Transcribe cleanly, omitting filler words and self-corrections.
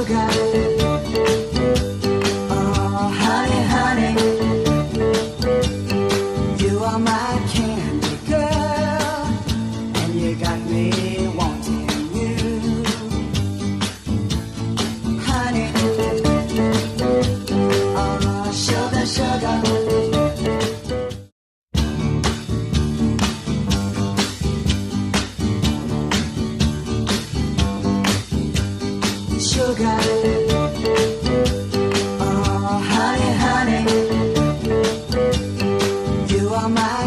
sugar. Oh, honey, honey, you are my candy girl, and you got me wanting you. Honey, oh, sugar, sugar. Sugar, oh honey, honey, you are my